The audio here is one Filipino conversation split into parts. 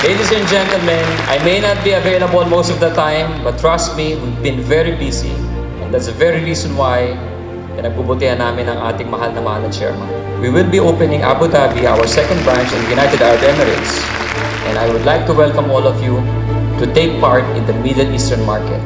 Ladies and gentlemen, I may not be available most of the time, but trust me, we've been very busy. And that's the very reason why pinagbubutihan namin ang ating mahal na chairman. We will be opening Abu Dhabi, our second branch in the United Arab Emirates. And I would like to welcome all of you to take part in the Middle Eastern market.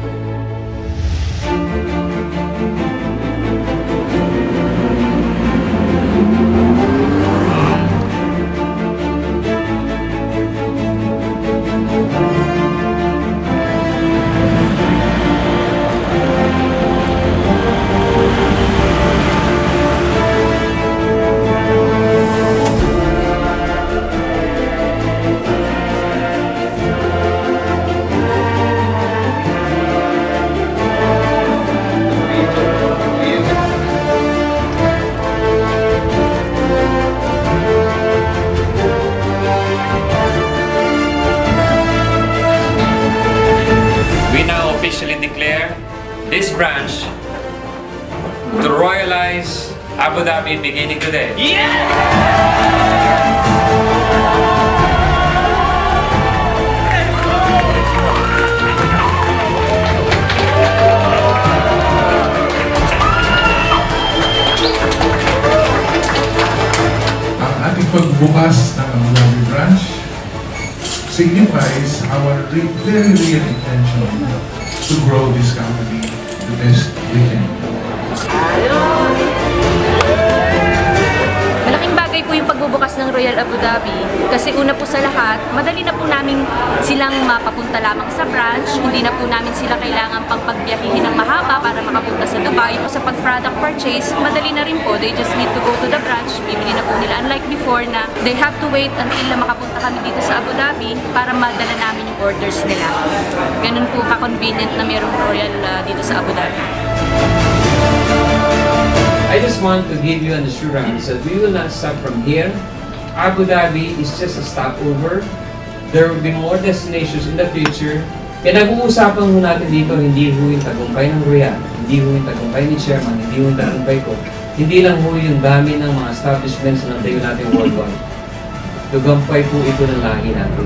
Officially declare this branch to royalize Abu Dhabi beginning today. Yeah! Ang ating pagbukas ng Abu Dhabi branch signifies our very real intention to grow this company the best we can. Malaking bagay po yung pagbubukas ng Royal Abu Dhabi kasi una po sa lahat, madali na po namin silang mapapunta lamang sa branch, hindi na po namin sila kailangan pang pagbiyahihin ng mahaba para makapunta sa Dubai. O sa pag-product purchase, madali na rin po, they just need to go to the branch, bibili na po nila. Unlike before na they have to wait until na makapunta kami dito sa Abu Dhabi para madala namin yung orders nila. Ganun po ka-convenient na mayroong Royal dito sa Abu Dhabi. I just want to give you an assurance that we will not stop from here. Abu Dhabi is just a stopover. There will be more destinations in the future. Pinag-uusapan ho natin dito, hindi ho yung tagumpay ng Royal, hindi ho yung tagumpay ni Chairman, hindi ho yung tagumpay ko. Hindi lang ho yung dami ng mga establishments na tayo natin worldwide. Tagumpay po ito ng lahi natin.